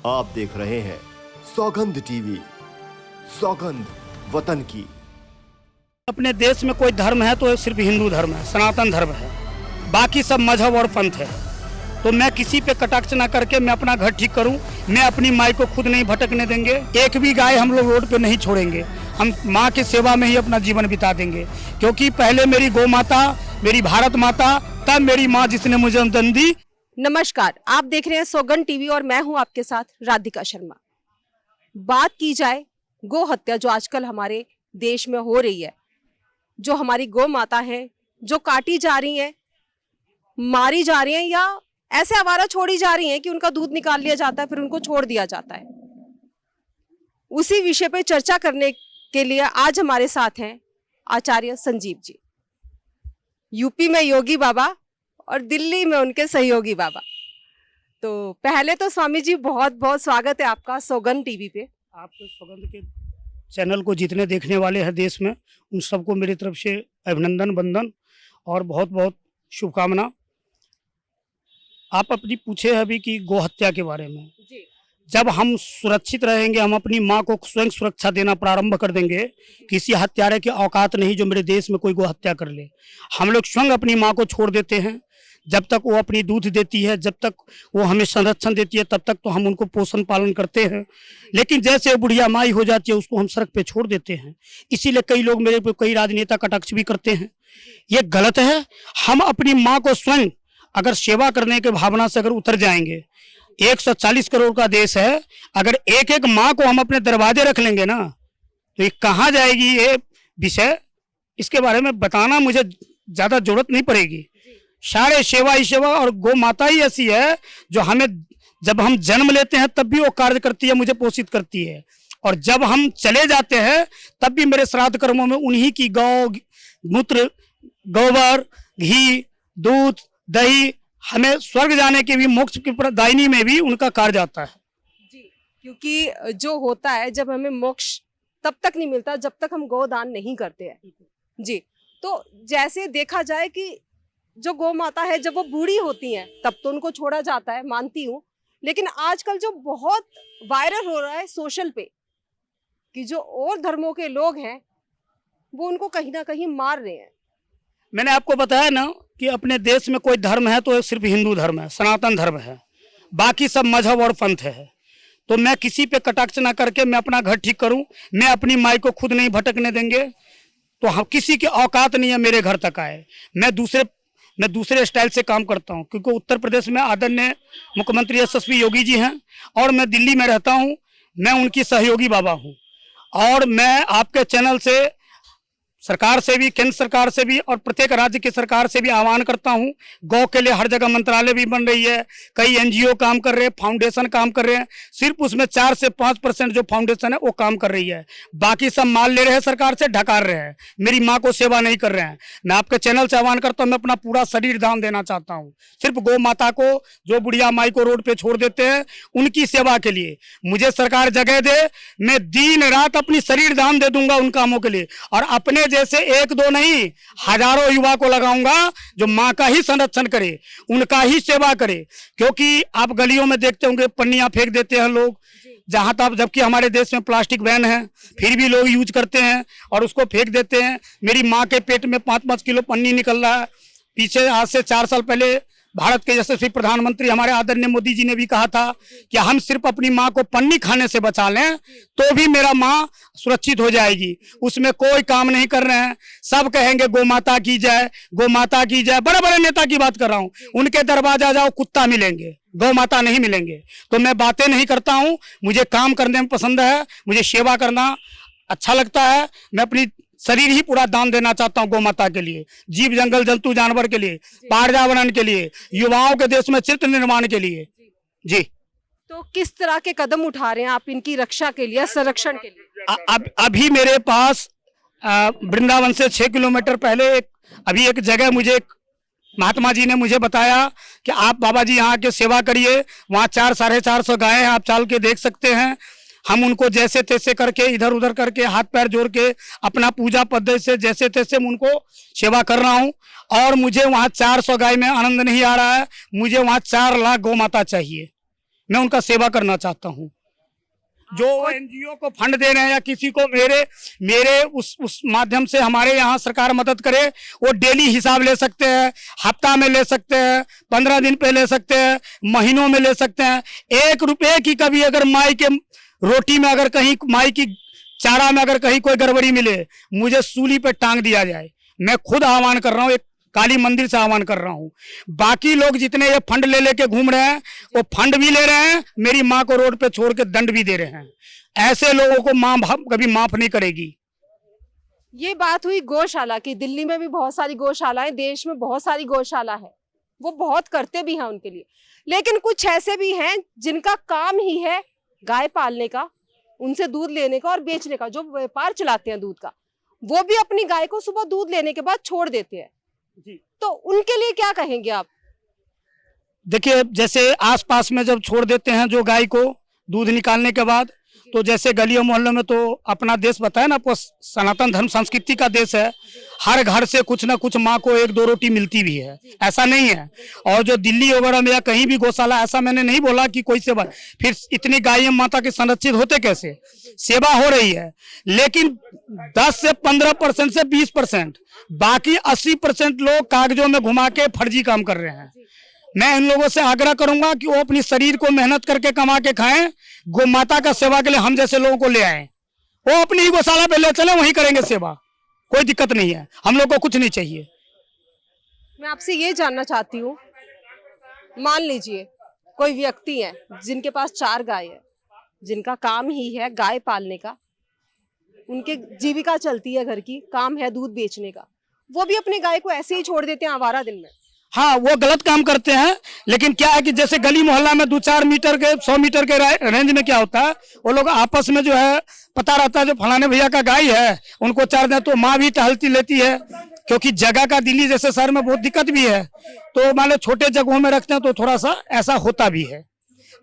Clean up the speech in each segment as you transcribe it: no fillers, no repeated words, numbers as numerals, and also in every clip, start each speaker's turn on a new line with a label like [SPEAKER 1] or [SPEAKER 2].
[SPEAKER 1] आप देख रहे हैं सौगंध टीवी, सौगंध वतन की।
[SPEAKER 2] अपने देश में कोई धर्म है तो सिर्फ हिंदू धर्म है, सनातन धर्म है, बाकी सब मजहब और पंथ है। तो मैं किसी पे कटाक्ष ना करके मैं अपना घर ठीक करूं। मैं अपनी माई को खुद नहीं भटकने देंगे। एक भी गाय हम लोग रोड पे नहीं छोड़ेंगे। हम माँ की सेवा में ही अपना जीवन बिता देंगे, क्योंकि पहले मेरी गौ माता, मेरी भारत माता, तब मेरी माँ जिसने मुझे जन्म दी।
[SPEAKER 3] नमस्कार, आप देख रहे हैं सौगंध टीवी और मैं हूं आपके साथ राधिका शर्मा। बात की जाए गौ हत्या जो आजकल हमारे देश में हो रही है, जो हमारी गौ माता है जो काटी जा रही हैं, मारी जा रही हैं या ऐसे आवारा छोड़ी जा रही हैं कि उनका दूध निकाल लिया जाता है फिर उनको छोड़ दिया जाता है। उसी विषय पर चर्चा करने के लिए आज हमारे साथ हैं आचार्य संजीव जी। यूपी में योगी बाबा और दिल्ली में उनके सहयोगी बाबा। तो पहले तो स्वामी जी बहुत बहुत स्वागत है आपका सौगंध टीवी पे।
[SPEAKER 2] आपके सौगंध के चैनल को जितने देखने वाले हैं देश में, उन सबको मेरी तरफ से अभिनंदन, वंदन और बहुत बहुत शुभकामना। आप अपनी पूछे अभी कि गौ हत्या के बारे में
[SPEAKER 3] जी।
[SPEAKER 2] जब हम सुरक्षित रहेंगे, हम अपनी माँ को स्वयं सुरक्षा देना प्रारंभ कर देंगे। किसी हत्यारे की औकात नहीं जो मेरे देश में कोई गौ हत्या कर ले। हम लोग स्वयं अपनी माँ को छोड़ देते हैं। जब तक वो अपनी दूध देती है, जब तक वो हमें संरक्षण देती है, तब तक तो हम उनको पोषण पालन करते हैं। लेकिन जैसे बुढ़िया माई हो जाती है, उसको हम सड़क पे छोड़ देते हैं। इसीलिए कई लोग मेरे पे, कई राजनेता कटाक्ष भी करते हैं। ये गलत है। हम अपनी माँ को स्वयं अगर सेवा करने के भावना से अगर उतर जाएंगे, 140 करोड़ का देश है, अगर एक एक माँ को हम अपने दरवाजे रख लेंगे ना, तो ये कहाँ जाएगी ये विषय। इसके बारे में बताना मुझे ज़्यादा जरूरत नहीं पड़ेगी। सारे सेवा ही सेवा, और गौ माता ही ऐसी है जो हमें जब हम जन्म लेते हैं तब भी वो कार्य करती है, मुझे पोषित करती है, और जब हम चले जाते हैं तब भी मेरे श्राद्ध कर्मों में उन्हीं की गौ मूत्र, गोबर, घी, दूध, दही, हमें स्वर्ग जाने के भी, मोक्ष की प्रदायिनी में भी उनका कार्य जाता है
[SPEAKER 3] जी। क्योंकि जो होता है, जब हमें मोक्ष तब तक नहीं मिलता जब तक हम गोदान नहीं करते हैं जी। तो जैसे देखा जाए कि जो गौ माता है जब वो बूढ़ी होती हैं तब तो उनको छोड़ा जाता है, मानती हूँ। लेकिन आजकल जो बहुत वायरल हो रहा है सोशल पे कि जो और धर्मों के लोग हैं वो उनको कहीं ना कहीं मार रहे हैं।
[SPEAKER 2] मैंने आपको बताया ना कि अपने देश में कोई धर्म है तो सिर्फ हिंदू धर्म है, सनातन धर्म है, बाकी सब मजहब और पंथ है। तो मैं किसी पे कटाक्ष ना करके मैं अपना घर ठीक करूं। मैं अपनी माई को खुद नहीं भटकने देंगे। तो हम किसी की औकात नहीं है मेरे घर तक आए। मैं दूसरे स्टाइल से काम करता हूं, क्योंकि उत्तर प्रदेश में आदरणीय मुख्यमंत्री यशस्वी योगी जी हैं और मैं दिल्ली में रहता हूं। मैं उनकी सहयोगी बाबा हूं, और मैं आपके चैनल से सरकार से भी, केंद्र सरकार से भी और प्रत्येक राज्य की सरकार से भी आह्वान करता हूं। गौ के लिए हर जगह मंत्रालय भी बन रही है, कई एनजीओ काम कर रहे हैं, फाउंडेशन काम कर रहे हैं। सिर्फ उसमें 4 से 5% जो फाउंडेशन है वो काम कर रही है, बाकी सब माल ले रहे हैं, सरकार से ढकार रहे हैं, मेरी माँ को सेवा नहीं कर रहे हैं। मैं आपके चैनल से आह्वान करता हूँ, मैं अपना पूरा शरीर दान देना चाहता हूँ सिर्फ गौ माता को, जो बुढ़िया माई को रोड पे छोड़ देते हैं, उनकी सेवा के लिए मुझे सरकार जगह दे। मैं दिन रात अपनी शरीर दान दे दूंगा उन कामों के लिए, और अपने जैसे 1-2 नहीं, हजारों युवा को लगाऊंगा जो माँ का ही संरक्षण करे, उनका ही सेवा करे। क्योंकि आप गलियों में देखते होंगे पन्नियां फेंक देते हैं लोग जहां तक, जबकि हमारे देश में प्लास्टिक बैन है, फिर भी लोग यूज करते हैं और उसको फेंक देते हैं। मेरी माँ के पेट में 5-5 किलो पन्नी निकल रहा है। पीछे आज से 4 साल पहले भारत के यशस्वी प्रधानमंत्री हमारे आदरणीय मोदी जी ने भी कहा था कि हम सिर्फ अपनी माँ को पन्नी खाने से बचा लें तो भी मेरा माँ सुरक्षित हो जाएगी। उसमें कोई काम नहीं कर रहे हैं। सब कहेंगे गौ माता की जय, गौ माता की जय। बड़े बड़े नेता की बात कर रहा हूँ, उनके दरवाजा जाओ कुत्ता मिलेंगे, गौ माता नहीं मिलेंगे। तो मैं बातें नहीं करता हूँ, मुझे काम करने में पसंद है, मुझे सेवा करना अच्छा लगता है। मैं अपनी शरीर ही पूरा दान देना चाहता हूँ गौ माता के लिए, जीव जंगल जंतु जानवर के लिए, पर्यावरण के लिए, युवाओं के देश में चित्र निर्माण के लिए जी।
[SPEAKER 3] तो किस तरह के कदम उठा रहे हैं आप इनकी रक्षा के लिए, संरक्षण के लिए?
[SPEAKER 2] अभी मेरे पास वृंदावन से 6 किलोमीटर पहले अभी एक जगह मुझे महात्मा जी ने मुझे बताया कि आप बाबा जी यहाँ के सेवा करिए। वहाँ 400-450 गायें हैं, आप चाल के देख सकते हैं। हम उनको जैसे तैसे करके, इधर उधर करके, हाथ पैर जोड़ के, अपना पूजा पद्धति से जैसे तैसे मैं उनको सेवा कर रहा हूँ। और मुझे वहाँ 400 गाय में आनंद नहीं आ रहा है, मुझे वहाँ 4 लाख गौ माता चाहिए। मैं उनका सेवा करना चाहता हूँ। जो एनजीओ को फंड दे रहे हैं या किसी को मेरे उस माध्यम से हमारे यहाँ सरकार मदद करे, वो डेली हिसाब ले सकते हैं, हफ्ता में ले सकते हैं, 15 दिन पे ले सकते हैं, महीनों में ले सकते हैं। 1 रुपये की कभी अगर माई के रोटी में अगर कहीं माई की चारा में अगर कहीं कोई गड़बड़ी मिले, मुझे सूली पे टांग दिया जाए। मैं खुद आह्वान कर रहा हूँ, एक काली मंदिर से आह्वान कर रहा हूँ। बाकी लोग जितने ये फंड ले लेके घूम रहे हैं, वो फंड भी ले रहे हैं, मेरी माँ को रोड पे छोड़ के दंड भी दे रहे हैं। ऐसे लोगों को माँ कभी माफ नहीं करेगी।
[SPEAKER 3] ये बात हुई गौशाला की। दिल्ली में भी बहुत सारी गौशालाएं, देश में बहुत सारी गौशाला है, वो बहुत करते भी हैं उनके लिए। लेकिन कुछ ऐसे भी हैं जिनका काम ही है गाय पालने का, उनसे दूध लेने का और बेचने का, जो व्यापार चलाते हैं दूध का। वो भी अपनी गाय को सुबह दूध लेने के बाद छोड़ देते हैं जी। तो उनके लिए क्या कहेंगे आप?
[SPEAKER 2] देखिए, जैसे आसपास में जब छोड़ देते हैं जो गाय को दूध निकालने के बाद, तो जैसे गलियों मोहल्लों में, तो अपना देश बताया ना आपको, सनातन धर्म संस्कृति का देश है। हर घर से कुछ ना कुछ माँ को 1-2 रोटी मिलती भी है, ऐसा नहीं है। और जो दिल्ली वगैरह में या कहीं भी गौशाला, ऐसा मैंने नहीं बोला कि कोई सेवा, फिर इतनी गायें माता के संरक्षित होते कैसे? सेवा हो रही है, लेकिन 10 से 15% से 20%, बाकी 80% लोग कागजों में घुमा के फर्जी काम कर रहे हैं। मैं इन लोगों से आग्रह करूंगा कि वो अपनी शरीर को मेहनत करके कमा के खाएं, गौ माता का सेवा के लिए हम जैसे लोगों को ले आए, वो अपनी ही गौशाला पे ले चले, वहीं करेंगे सेवा, कोई दिक्कत नहीं है, हम लोग को कुछ नहीं चाहिए।
[SPEAKER 3] मैं आपसे ये जानना चाहती हूँ, मान लीजिए कोई व्यक्ति है जिनके पास 4 गाय है, जिनका काम ही है गाय पालने का, उनके जीविका चलती है, घर की काम है दूध बेचने का, वो भी अपने गाय को ऐसे ही छोड़ देते हैं आवारा दिन में।
[SPEAKER 2] हाँ, वो गलत काम करते हैं। लेकिन क्या है कि जैसे गली मोहल्ला में 2-4 मीटर के 100 मीटर के रेंज में क्या होता है, वो लोग आपस में जो है पता रहता है जो फलाने भैया का गाय है, उनको चार दें, तो माँ भी टहलती लेती है, क्योंकि जगह का दिल्ली जैसे शहर में बहुत दिक्कत भी है। तो मान लो छोटे जगहों में रखते हैं तो थोड़ा सा ऐसा होता भी है,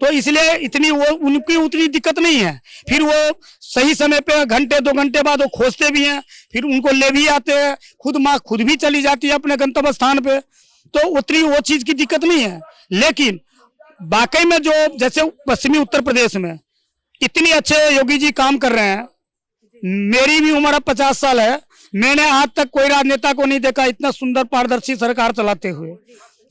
[SPEAKER 2] तो इसलिए इतनी वो उनकी उतनी दिक्कत नहीं है। फिर वो सही समय पे घंटे 2 घंटे बाद वो खोजते भी हैं, फिर उनको ले भी आते हैं, खुद माँ खुद भी चली जाती है अपने गंतव्य स्थान पे, तो उतनी वो चीज की दिक्कत नहीं है। लेकिन वाकई में जो जैसे पश्चिमी उत्तर प्रदेश में इतनी अच्छे योगी जी काम कर रहे हैं, मेरी भी उम्र अब 50 साल है, मैंने आज तक कोई राजनेता को नहीं देखा इतना सुंदर पारदर्शी सरकार चलाते हुए।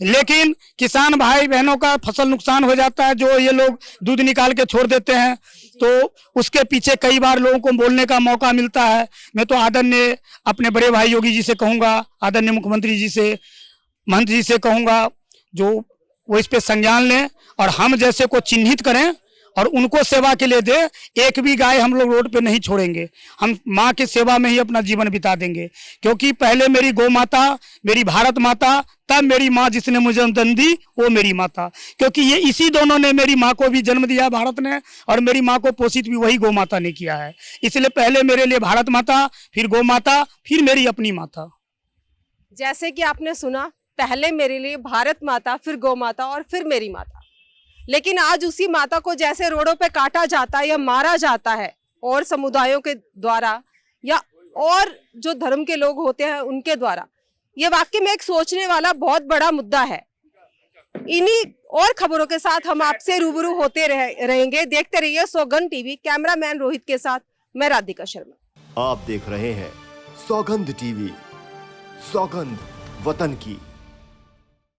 [SPEAKER 2] लेकिन किसान भाई बहनों का फसल नुकसान हो जाता है, जो ये लोग दूध निकाल के छोड़ देते हैं, तो उसके पीछे कई बार लोगों को बोलने का मौका मिलता है। मैं तो आदरणीय अपने बड़े भाई योगी जी से कहूँगा, आदरणीय मुख्यमंत्री जी से, मंत्री जी से कहूँगा, जो वो इस पे संज्ञान लें और हम जैसे को चिन्हित करें और उनको सेवा के लिए दे। एक भी गाय हम लोग रोड पे नहीं छोड़ेंगे, हम माँ की सेवा में ही अपना जीवन बिता देंगे, क्योंकि पहले मेरी गौ माता, मेरी भारत माता, तब मेरी माँ जिसने मुझे जन्म दी वो मेरी माता, क्योंकि ये इसी दोनों ने मेरी माँ को भी जन्म दिया भारत ने, और मेरी माँ को पोषित भी वही गौ माता ने किया है। इसलिए पहले मेरे लिए भारत माता, फिर गौ माता, फिर मेरी अपनी माता।
[SPEAKER 3] जैसे कि आपने सुना, पहले मेरे लिए भारत माता, फिर गौ माता और फिर मेरी माता। लेकिन आज उसी माता को जैसे रोडों पे काटा जाता है या मारा जाता है, और समुदायों के द्वारा या और जो धर्म के लोग होते हैं उनके द्वारा, ये वाकई में एक सोचने वाला बहुत बड़ा मुद्दा है। इन्हीं और खबरों के साथ हम आपसे रूबरू होते रहेंगे। देखते रहिए सौगंध टीवी। कैमरामैन रोहित के साथ मैं राधिका शर्मा।
[SPEAKER 1] आप देख रहे हैं सौगंध टीवी, सौगंध वतन की।